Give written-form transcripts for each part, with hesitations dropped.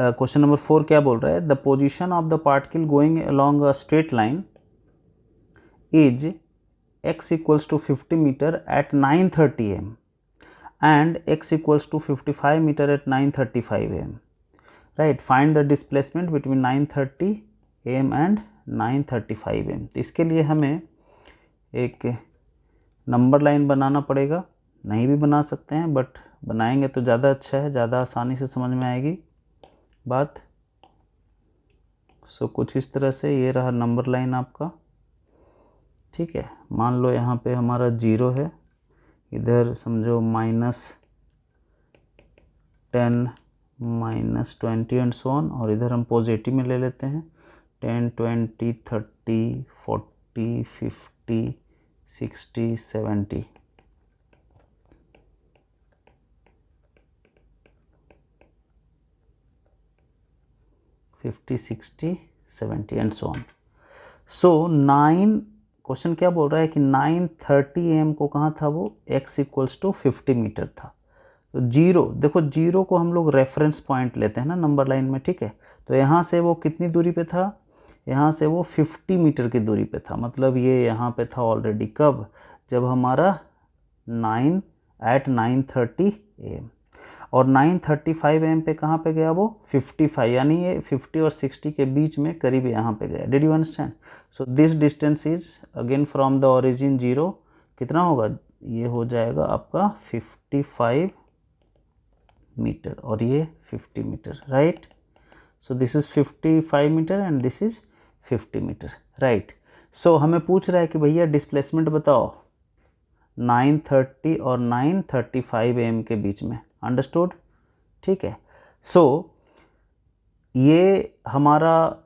Question number 4 क्या बोल रहा है, the position of the particle going along a straight line is x equals to 50 meter at 9:30 am and x equals to 55 meter at 9:35 am. Right, find the displacement between 9:30 am and 9:35 am. तो इसके लिए हमें एक number line बनाना पड़ेगा, नहीं भी बना सकते हैं बट बनाएंगे तो ज़्यादा अच्छा है, ज़्यादा आसानी से समझ में आएगी बात। सो कुछ इस तरह से ये रहा नंबर लाइन आपका, ठीक है। मान लो यहाँ पे हमारा 0 है, इधर समझो -10 -20 एंड सो ऑन, और इधर हम पॉजिटिव में ले लेते हैं 10 20 30 40 50 60 70। Fifty 60 70 and so on. So 9 question क्या बोल रहा है कि 9:30 AM को कहाँ था वो, x इक्वल्स टू 50 मीटर था। तो 0, देखो 0 को हम लोग रेफरेंस पॉइंट लेते हैं ना नंबर लाइन में, ठीक है। तो यहाँ से वो कितनी दूरी पे था, यहाँ से वो 50 मीटर की दूरी पे था, मतलब ये यहाँ पे था ऑलरेडी। कब, जब हमारा 9:30 AM, और 9:35 AM पे कहाँ पे गया वो 55, यानी ये 50 और 60 के बीच में करीब यहाँ पे गया। Did you understand? So this distance is again from the origin 0, कितना होगा, ये हो जाएगा आपका 55 मीटर और ये 50 metre, right. So this is 55 metre and this is 50 metre, right. So हमें पूछ रहा है कि भैया डिस्प्लेसमेंट बताओ 9:30 और 9:35 AM के बीच में, अंडरस्टूड, ठीक है। सो ये हमारा,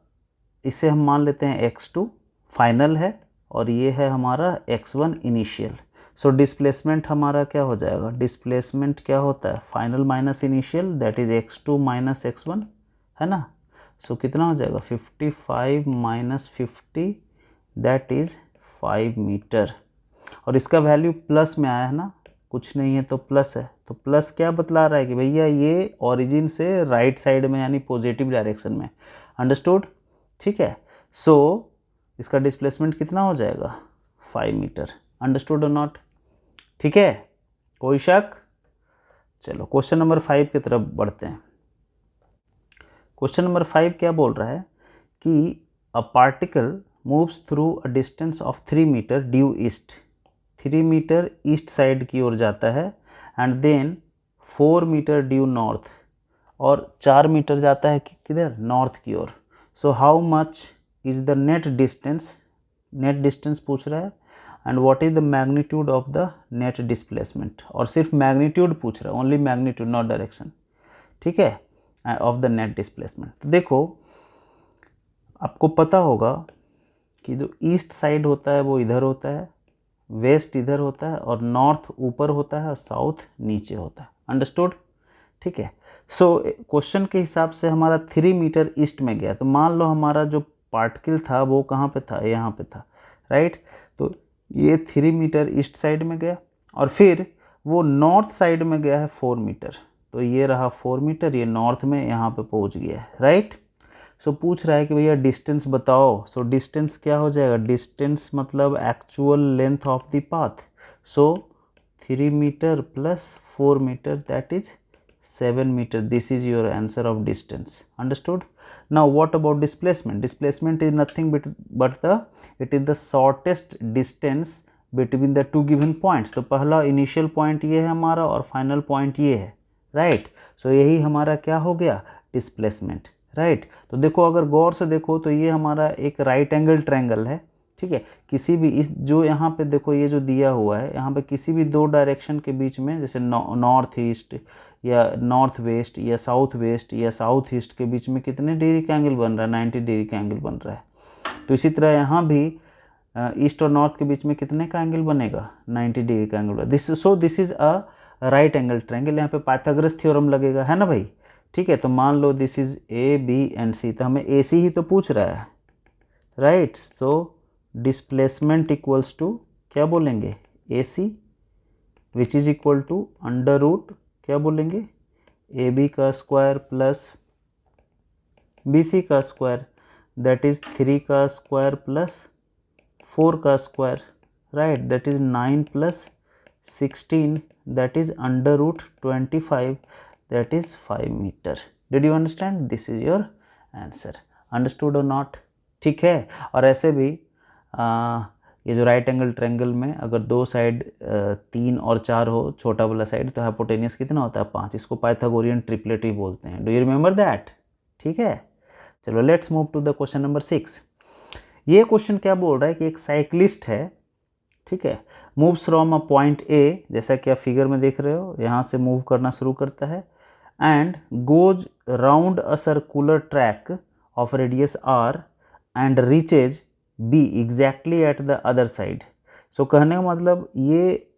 इसे हम मान लेते हैं x2 फाइनल है और ये है हमारा x1 इनिशियल। सो डिस्प्लेसमेंट हमारा क्या हो जाएगा, डिस्प्लेसमेंट क्या होता है, final minus initial, that is x2 minus x1, है ना। सो कितना हो जाएगा 55 माइनस 50, दैट इज 5 मीटर। और इसका वैल्यू प्लस में आया है ना, कुछ नहीं है तो प्लस है, तो प्लस क्या बतला रहा है कि भैया ये ओरिजिन से राइट साइड में यानी पॉजिटिव डायरेक्शन में, अंडरस्टूड, ठीक है। सो इसका डिस्प्लेसमेंट कितना हो जाएगा 5 मीटर, अंडरस्टूड और नॉट, ठीक है, कोई शक। चलो क्वेश्चन नंबर 5 की तरफ बढ़ते हैं। क्वेश्चन नंबर 5 क्या बोल रहा है कि a particle moves through a distance of 3 metre due east, 3 metre east side की ओर जाता है, and then 4 metre due north, और 4 मीटर जाता है किधर, नॉर्थ की ओर। So how much is the net distance, net distance पूछ रहा है, and what is the magnitude of the net displacement, और सिर्फ मैग्नीट्यूड पूछ रहा है, ओनली मैग्नीट्यूड नॉट डायरेक्शन, ठीक है, ऑफ द नेट डिस्प्लेसमेंट। तो देखो आपको पता होगा कि जो ईस्ट साइड होता है वो इधर होता है, वेस्ट इधर होता है, और नॉर्थ ऊपर होता है और साउथ नीचे होता है, अंडरस्टूड, ठीक है। सो क्वेश्चन के हिसाब से हमारा 3 मीटर ईस्ट में गया, तो मान लो हमारा जो पार्टिकल था वो कहाँ पे था, यहाँ पे था, राइट। तो ये 3 मीटर ईस्ट साइड में गया, और फिर वो नॉर्थ साइड में गया है 4 मीटर, तो ये रहा 4 मीटर, ये नॉर्थ में यहाँ पे पहुँच गया है, राइट। सो पूछ रहा है कि भैया डिस्टेंस बताओ। सो डिस्टेंस क्या हो जाएगा, डिस्टेंस मतलब actual length of the path. So 3 metre plus 4 metre, that is 7 metre, this is your answer of distance, understood. Now what about displacement, displacement is nothing but it is the shortest distance between the two given points. तो पहला initial point ये है हमारा और final point ये है, right. सो यही हमारा क्या हो गया, डिस्प्लेसमेंट, राइट। तो देखो अगर गौर से देखो तो ये हमारा एक राइट एंगल ट्रायंगल है, ठीक है। किसी भी इस जो यहाँ पे देखो ये जो दिया हुआ है, यहाँ पे किसी भी दो डायरेक्शन के बीच में, जैसे नॉर्थ ईस्ट या नॉर्थ वेस्ट या साउथ वेस्ट या साउथ ईस्ट के बीच में कितने डिग्री का एंगल बन रहा है, 90 डिग्री का एंगल बन रहा है। तो इसी तरह यहाँ भी ईस्ट और नॉर्थ के बीच में कितने का एंगल बनेगा, 90 डिग्री का angle. This is a right angle triangle. यहाँ पे पाइथागोरस थ्योरम लगेगा, है ना भाई, ठीक है। तो मान लो this is A B and C, तो हमें ए सी ही तो पूछ रहा है, राइट। तो डिस्प्लेसमेंट इक्वल्स टू क्या बोलेंगे, A C, which is equal to under root क्या बोलेंगे, ए बी का स्क्वायर प्लस BC का स्क्वायर दैट इज 3 का स्क्वायर प्लस 4 का square, right, that is 9 plus 16 that is under root 25 that is 5 metre. Did you understand? This is your answer. Understood और not? ठीक है. और ऐसे भी ये जो राइट एंगल ट्रायंगल में अगर दो साइड 3 और 4 हो, छोटा वाला साइड, तो हाइपोटेनियस कितना होता है? 5. इसको पाइथागोरियन ट्रिपलेट भी बोलते हैं. Do you remember that? ठीक है. चलो let's move to the question number 6. ये क्वेश्चन क्या बोल रहा है कि एक साइक्लिस्ट है, ठीक है, moves from a point A, जैसा कि आप फिगर में देख रहे हो, यहाँ से मूव करना शुरू करता है and goes round a circular track of radius R and reaches B exactly at the other side. So कहने का मतलब ये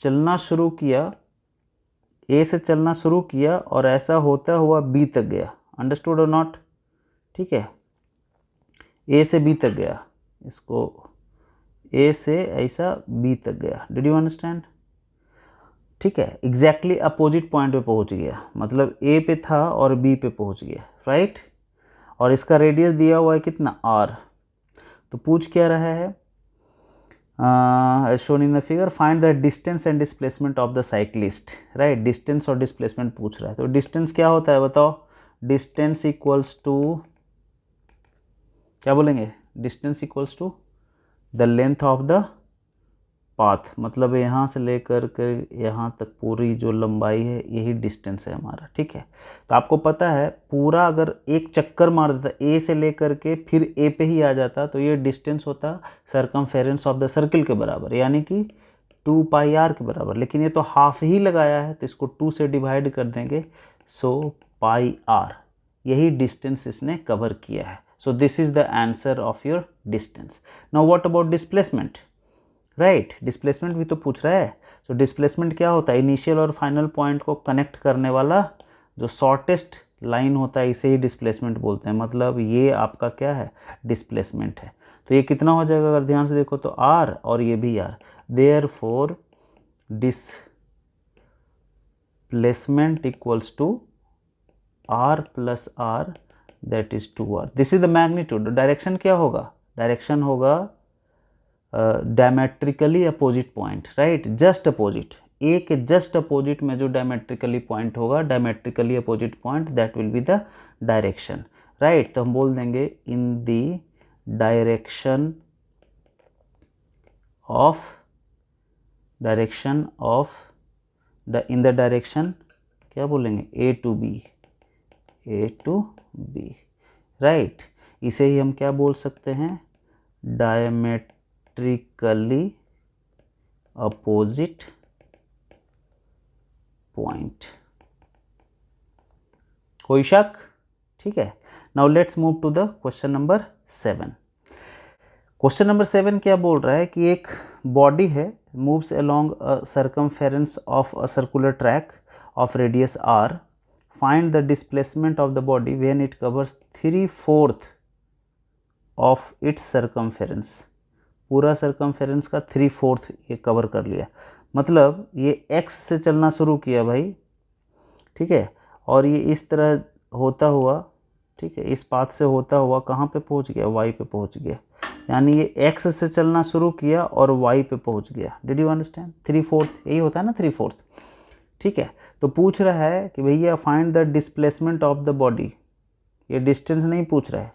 चलना शुरू किया, ए से चलना शुरू किया और ऐसा होता हुआ बी तक गया. अंडरस्टूड और नॉट? ठीक है. ए से बी तक गया, इसको ए से ऐसा बी तक गया. Did you understand? ठीक है. एग्जैक्टली अपोजिट पॉइंट पे पहुंच गया, मतलब ए पे था और बी पे पहुंच गया, राइट. और इसका रेडियस दिया हुआ है कितना? आर. तो पूछ क्या रहा है? Shown in the figure find the distance and displacement of the cyclist, right. Distance और डिस्प्लेसमेंट पूछ रहा है. तो डिस्टेंस क्या होता है बताओ? डिस्टेंस इक्वल्स टू, क्या बोलेंगे? Distance equals to the length of the path, मतलब यहाँ से लेकर के यहाँ तक पूरी जो लंबाई है यही डिस्टेंस है हमारा. ठीक है. तो आपको पता है पूरा अगर एक चक्कर मार देता ए से लेकर के फिर ए पे ही आ जाता तो ये डिस्टेंस होता सरकमफेरेंस ऑफ द सर्किल के बराबर, यानी कि 2 पाई आर के बराबर. लेकिन ये तो हाफ ही लगाया है तो इसको 2 से डिवाइड कर देंगे, सो पाई आर, यही डिस्टेंस इसने कवर किया है. So this is the answer of your distance. Now what about displacement? Right, displacement भी तो पूछ रहा है. सो डिस्प्लेसमेंट क्या होता है? इनिशियल और फाइनल पॉइंट को कनेक्ट करने वाला जो शॉर्टेस्ट लाइन होता है इसे ही डिस्प्लेसमेंट बोलते हैं. मतलब ये आपका क्या है? डिस्प्लेसमेंट है. तो ये कितना हो जाएगा? अगर ध्यान से देखो तो आर और ये भी R. Therefore displacement equals to R plus R that is 2r. This is the magnitude. Direction क्या होगा? डायरेक्शन होगा diametrically opposite point, right, just opposite. A के जस्ट अपोजिट में जो डायमेट्रिकली पॉइंट होगा, diametrically opposite point, that will be the direction, right. तो हम बोल देंगे in the direction of in the direction क्या बोलेंगे? A to B, right. इसे ही हम क्या बोल सकते हैं? Diametrically opposite point. कोई शक? ठीक है. Now let's move to the question number 7. Question number 7 क्या बोल रहा है कि एक बॉडी है, moves along a circumference of a circular track of radius R. Find the displacement of the body when it covers 3/4 of its circumference. पूरा circumference का 3/4 ये कवर कर लिया. मतलब ये एक्स से चलना शुरू किया भाई, ठीक है, और ये इस तरह होता हुआ, ठीक है, इस पाथ से होता हुआ कहाँ पे पहुँच गया? वाई पे पहुँच गया. यानी ये एक्स से चलना शुरू किया और वाई पे पहुँच गया. Did you understand? 3/4 यही होता है ना, 3/4. ठीक है. तो पूछ रहा है कि भैया find the displacement of the body. ये डिस्टेंस नहीं पूछ रहा है,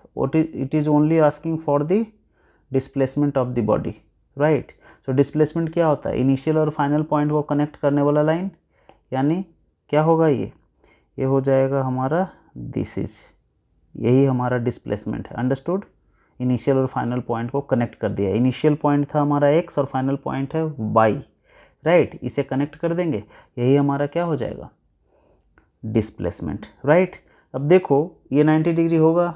it is only asking for the displacement of the body, right. So displacement क्या होता है? इनिशियल और फाइनल पॉइंट को कनेक्ट करने वाला लाइन, यानी क्या होगा? ये हो जाएगा हमारा दिस इज, यही हमारा डिस्प्लेसमेंट है. अंडरस्टूड? इनिशियल और फाइनल पॉइंट को कनेक्ट कर दिया. इनिशियल पॉइंट था हमारा x और फाइनल पॉइंट है y, राइट. इसे कनेक्ट कर देंगे, यही हमारा क्या हो जाएगा? Displacement, right. अब देखो ये 90 डिग्री होगा,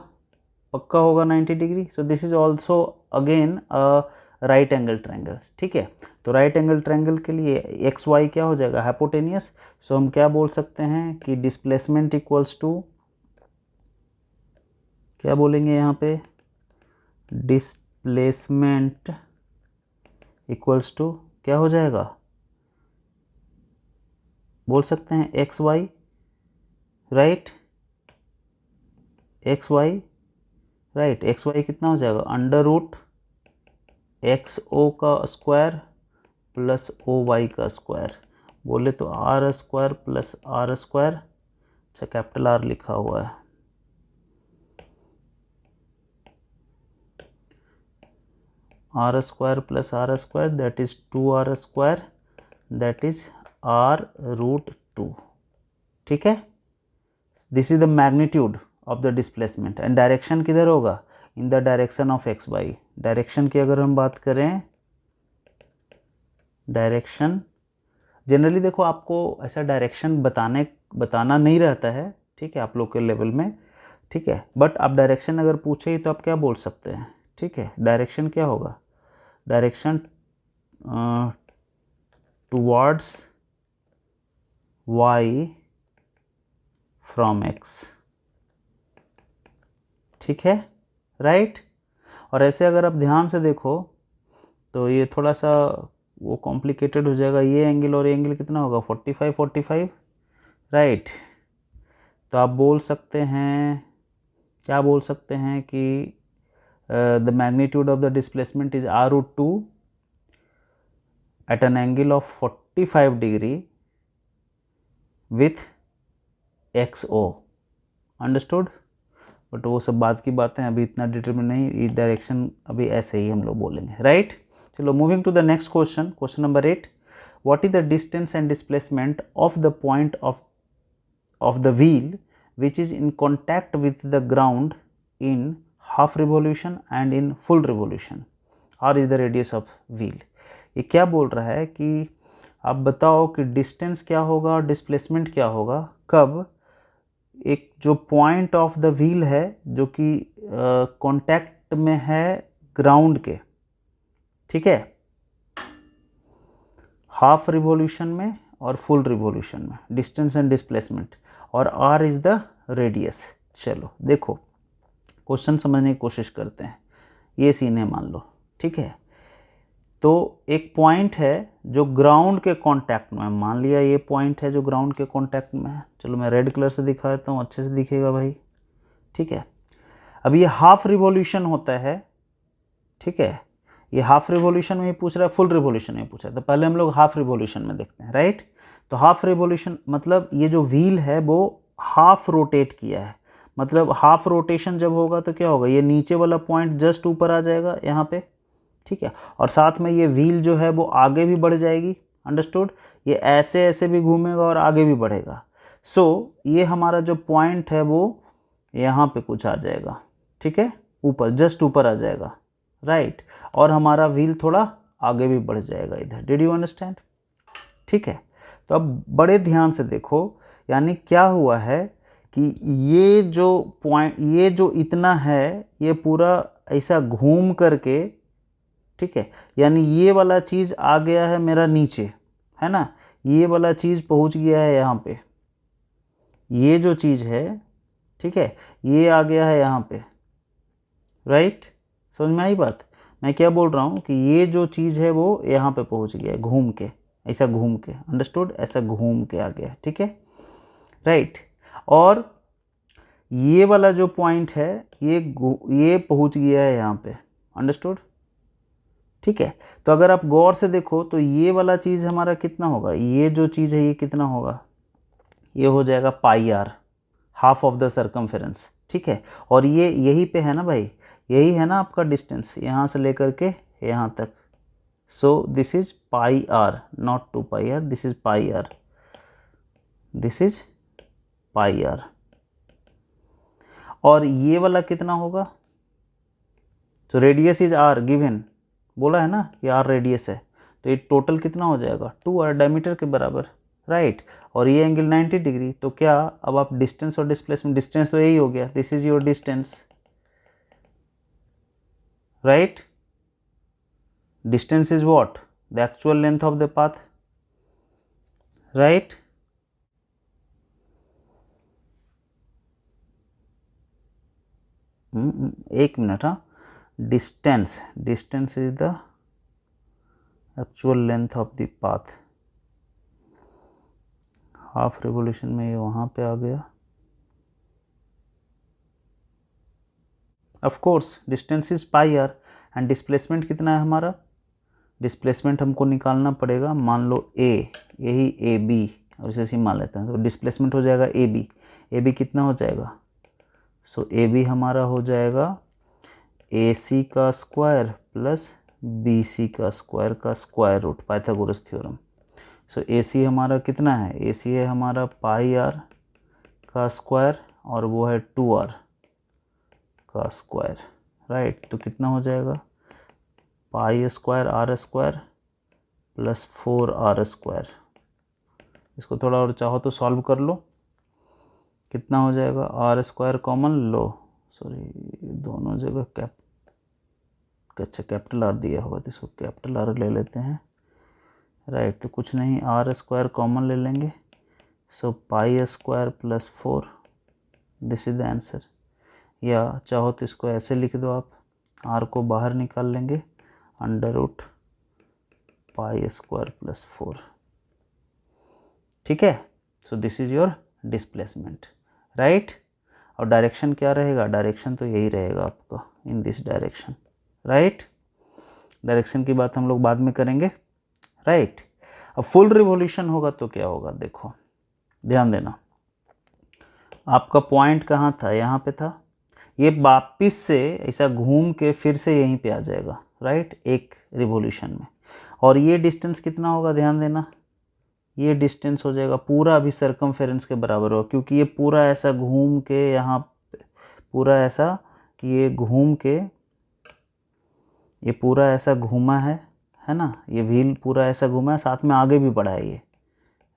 पक्का होगा 90 degree. So this is also again a right angle triangle. ठीक है. तो राइट एंगल ट्रायंगल के लिए एक्स वाई क्या हो जाएगा? हाइपोटेनियस. सो हम क्या बोल सकते हैं कि डिस्प्लेसमेंट इक्वल्स टू, क्या बोलेंगे यहाँ पे? डिस्प्लेसमेंट इक्वल्स टू क्या हो जाएगा? बोल सकते हैं X Y, right. X Y, right, X Y कितना हो जाएगा, अंडर रूट एक्स ओ का स्क्वायर प्लस ओ वाई का स्क्वायर, बोले तो R square plus R square, अच्छा कैपिटल आर लिखा हुआ है, R square plus R square that is 2r square that is R root 2, ठीक है। This is the magnitude of the displacement and direction किधर होगा, in the direction of x Y. Direction की अगर हम बात करें, डायरेक्शन जनरली देखो आपको ऐसा डायरेक्शन बताना नहीं रहता है, ठीक है, आप लोग के लेवल में, ठीक है, बट आप डायरेक्शन अगर पूछे तो आप क्या बोल सकते हैं, ठीक है, डायरेक्शन क्या होगा, direction towards y from x, ठीक है, राइट। और ऐसे अगर आप ध्यान से देखो तो ये थोड़ा सा वो कॉम्प्लिकेटेड हो जाएगा, ये एंगल और ये एंगल कितना होगा 45 45, राइट। तो आप बोल सकते हैं, क्या बोल सकते हैं कि the magnitude of the displacement is r root 2 at an angle of 45 degree with XO, understood. But वो सब बात की बातें, अभी इतना डिटेल में नहीं, ये डायरेक्शन अभी ऐसे ही हम लोग बोलेंगे, राइट। चलो moving to the next question, question number 8, what is the distance and displacement of the point of the wheel which is in contact with the ground in half revolution and in full revolution, or is the radius of wheel। ये क्या बोल रहा है कि आप बताओ कि distance क्या होगा और डिस्प्लेसमेंट क्या होगा, कब एक जो पॉइंट ऑफ द व्हील है जो कि कांटेक्ट में है ग्राउंड के, ठीक है, हाफ रिवॉल्यूशन में और फुल रिवॉल्यूशन में, डिस्टेंस एंड डिस्प्लेसमेंट, और r इज द रेडियस। चलो देखो क्वेश्चन समझने की कोशिश करते हैं, ये सीन है मान लो, ठीक है। तो एक पॉइंट है जो ग्राउंड के कांटेक्ट में है, मान लिया ये पॉइंट है जो ग्राउंड के कांटेक्ट में है, चलो मैं रेड कलर से दिखा देता हूँ, अच्छे से दिखेगा भाई, ठीक है। अब ये हाफ रिवॉल्यूशन होता है, ठीक है, ये हाफ रिवॉल्यूशन में ही पूछ रहा है, फुल रिवॉल्यूशन में पूछ रहा है, तो पहले हम लोग हाफ रिवॉल्यूशन में देखते हैं, राइट। तो हाफ रिवॉल्यूशन मतलब ये जो व्हील है वो हाफ रोटेट किया है, मतलब हाफ रोटेशन जब होगा तो क्या होगा, ये नीचे वाला पॉइंट जस्ट ऊपर आ जाएगा यहाँ पे, ठीक है, और साथ में ये व्हील जो है वो आगे भी बढ़ जाएगी, अंडरस्टूड, ये ऐसे ऐसे भी घूमेगा और आगे भी बढ़ेगा। सो ये हमारा जो पॉइंट है वो यहाँ पे कुछ आ जाएगा, ठीक है, ऊपर जस्ट ऊपर आ जाएगा, राइट, और हमारा व्हील थोड़ा आगे भी बढ़ जाएगा इधर, डिड यू अंडरस्टैंड, ठीक है। तो अब बड़े ध्यान से देखो, यानी क्या हुआ है कि ये जो पॉइंट, ये जो इतना है ये पूरा ऐसा घूम करके, ठीक है, यानी ये वाला चीज़ आ गया है मेरा नीचे, है ना, ये वाला चीज़ पहुंच गया है यहाँ पे, ये जो चीज़ है, ठीक है, ये आ गया है यहाँ पे, राइट, समझ में आई बात, मैं क्या बोल रहा हूँ कि ये जो चीज़ है वो यहाँ पे पहुँच गया है घूम के, ऐसा घूम के, अंडरस्टूड, ऐसा घूम के आ गया, ठीक है, राइट। और ये वाला जो पॉइंट है ये पहुँच गया है यहाँ पे, अंडरस्टूड, ठीक है। तो अगर आप गौर से देखो तो ये वाला चीज़ हमारा कितना होगा, ये जो चीज़ है ये कितना होगा, ये हो जाएगा pi R, half of the circumference, ठीक है, और ये यही पे है ना भाई, यही है ना आपका डिस्टेंस यहाँ से लेकर के यहाँ तक, so this is pi R, not 2 pi R, this is pi R, this is pi R. और ये वाला कितना होगा, तो रेडियस इज आर गिवन, बोला है ना ये आर रेडियस है, तो ये टोटल कितना हो जाएगा 2r डायमीटर के बराबर, राइट, और ये एंगल 90 डिग्री, तो क्या अब आप डिस्टेंस और डिस्प्लेसमेंट, डिस्टेंस तो यही हो गया, this is your distance, right, distance is what, the actual length of the path, right। एक मिनट, हाँ, distance is the actual length of the path, half revolution में ये वहाँ पे आ गया, of course distance is pi R and displacement कितना है हमारा, डिस्प्लेसमेंट हमको निकालना पड़ेगा, मान लो ए, यही ए बी और इसे सी मान लेते हैं, तो डिस्प्लेसमेंट हो जाएगा ए बी कितना हो जाएगा, सो ए बी हमारा हो जाएगा ए सी का स्क्वायर प्लस बी सी का स्क्वायर रूट, पाइथागोरस थ्योरम। सो ए सी हमारा कितना है, ए सी है हमारा पाई आर का स्क्वायर और वो है 2r का स्क्वायर, राइट। तो कितना हो जाएगा, pi square R square plus 4r square. इसको थोड़ा और चाहो तो सॉल्व कर लो, कितना हो जाएगा, आर स्क्वायर कॉमन लो, सॉरी दोनों जगह अच्छा कैपिटल आर दिया होगा तो इसको कैपिटल आर ले लेते हैं, राइट। तो कुछ नहीं, आर स्क्वायर कॉमन ले लेंगे, so pi square plus 4, this is the answer. या चाहो तो इसको ऐसे लिख दो आप, आर को बाहर निकाल लेंगे, under root pi square plus 4, ठीक है। So this is your displacement, right. और डायरेक्शन क्या रहेगा, डायरेक्शन तो यही रहेगा आपका, in this direction, right. Direction की बात हम लोग बाद में करेंगे, राइट। अब फुल रिवॉल्यूशन होगा तो क्या होगा, देखो ध्यान देना, आपका पॉइंट कहाँ था, यहाँ पे था, ये वापिस से ऐसा घूम के फिर से यहीं पे आ जाएगा, राइट, एक रिवॉल्यूशन में। और ये डिस्टेंस कितना होगा, ध्यान देना, ये डिस्टेंस हो जाएगा पूरा अभी सर्कमफेरेंस के बराबर होगा, क्योंकि ये पूरा ऐसा घूम के यहाँ पूरा ऐसा ये घूम के ये पूरा ऐसा घूमा है ना, ये व्हील पूरा ऐसा घूमा है, साथ में आगे भी बढ़ा है ये,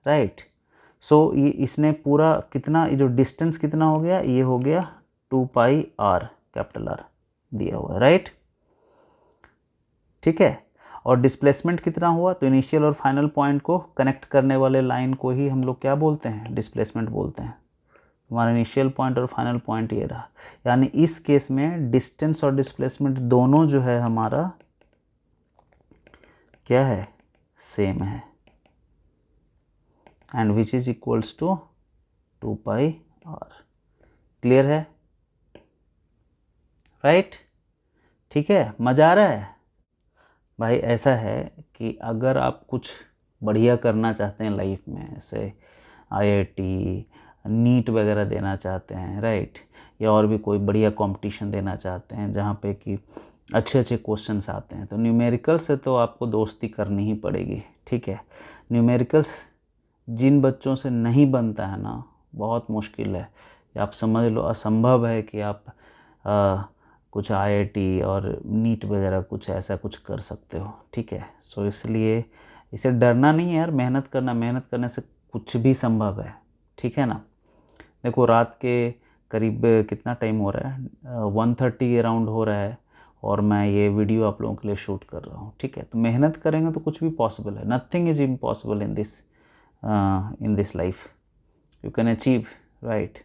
राइट। सो ये इसने पूरा कितना, ये जो डिस्टेंस कितना हो गया, ये हो गया 2 पाई आर, कैपिटल आर दिया हुआ है, राइट, ठीक है। और डिस्प्लेसमेंट कितना हुआ, तो इनिशियल और फाइनल पॉइंट को कनेक्ट करने वाले लाइन को ही हम लोग क्या बोलते हैं, डिस्प्लेसमेंट बोलते हैं। हमारा इनिशियल पॉइंट और फाइनल पॉइंट ये रहा, यानी इस केस में डिस्टेंस और डिस्प्लेसमेंट दोनों जो है हमारा क्या है, सेम है, and which is equals to 2 pi R. Clear है, राइट, ठीक है। मज़ा आ रहा है भाई। ऐसा है कि अगर आप कुछ बढ़िया करना चाहते हैं लाइफ में, जैसे आईआईटी नीट वगैरह देना चाहते हैं, राइट, या और भी कोई बढ़िया कंपटीशन देना चाहते हैं जहाँ पे कि अच्छे अच्छे क्वेश्चंस आते हैं, तो न्यूमेरिकल्स से तो आपको दोस्ती करनी ही पड़ेगी, ठीक है। न्यूमेरिकल्स जिन बच्चों से नहीं बनता है ना, बहुत मुश्किल है, आप समझ लो असंभव है कि आप कुछ आईआईटी और नीट वगैरह कुछ ऐसा कुछ कर सकते हो, ठीक है। सो इसलिए इसे डरना नहीं है यार, मेहनत करने से कुछ भी संभव है, ठीक है ना। देखो रात के करीब कितना टाइम हो रहा है, 1:30 अराउंड हो रहा है, और मैं ये वीडियो आप लोगों के लिए शूट कर रहा हूँ, ठीक है। तो मेहनत करेंगे तो कुछ भी पॉसिबल है, nothing is impossible in this life, you can achieve, right.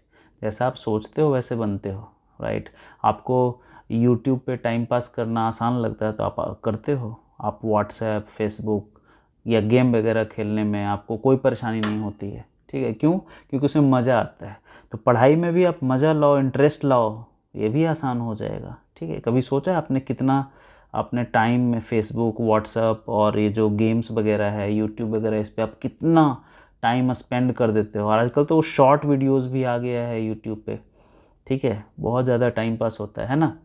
जैसा आप सोचते हो वैसे बनते हो, राइट। आपको यूट्यूब पे टाइम पास करना आसान लगता है तो आप करते हो, आप व्हाट्सएप, फेसबुक या गेम वगैरह खेलने में आपको कोई परेशानी नहीं होती है, ठीक है। क्यों, क्योंकि उसमें मज़ा आता है। तो पढ़ाई में भी आप मज़ा लाओ, इंटरेस्ट लाओ, ये भी आसान हो जाएगा, ठीक है। कभी सोचा आपने कितना अपने टाइम में फेसबुक, व्हाट्सएप और ये जो गेम्स वगैरह है, यूट्यूब वगैरह, इस पर आप कितना टाइम स्पेंड कर देते हो। और आजकल तो शॉर्ट वीडियोस भी आ गया है यूट्यूब पे, ठीक है, बहुत ज़्यादा टाइम पास होता है ना।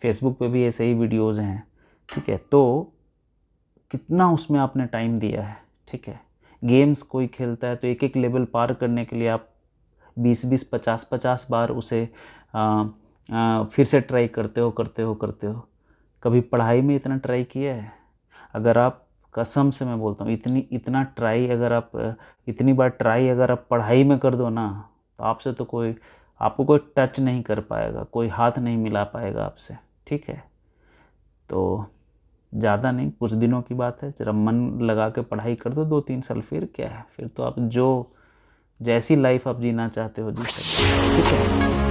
फेसबुक पे भी ऐसे ही वीडियोस हैं, ठीक है। तो कितना उसमें आपने टाइम दिया है, ठीक है। गेम्स कोई खेलता है तो एक एक लेवल पार करने के लिए आप 20-20, 50-50 बार उसे फिर से ट्राई करते हो। कभी पढ़ाई में इतना ट्राई किया है? अगर आप, कसम से मैं बोलता हूँ, इतना ट्राई अगर आप इतनी बार ट्राई अगर आप पढ़ाई में कर दो ना, तो आपसे तो आपको कोई टच नहीं कर पाएगा, कोई हाथ नहीं मिला पाएगा आपसे, ठीक है। तो ज़्यादा नहीं, कुछ दिनों की बात है, जरा मन लगा के पढ़ाई कर दो 2-3 साल, फिर क्या है, फिर तो आप जो जैसी लाइफ आप जीना चाहते हो जी सकते हो, ठीक है।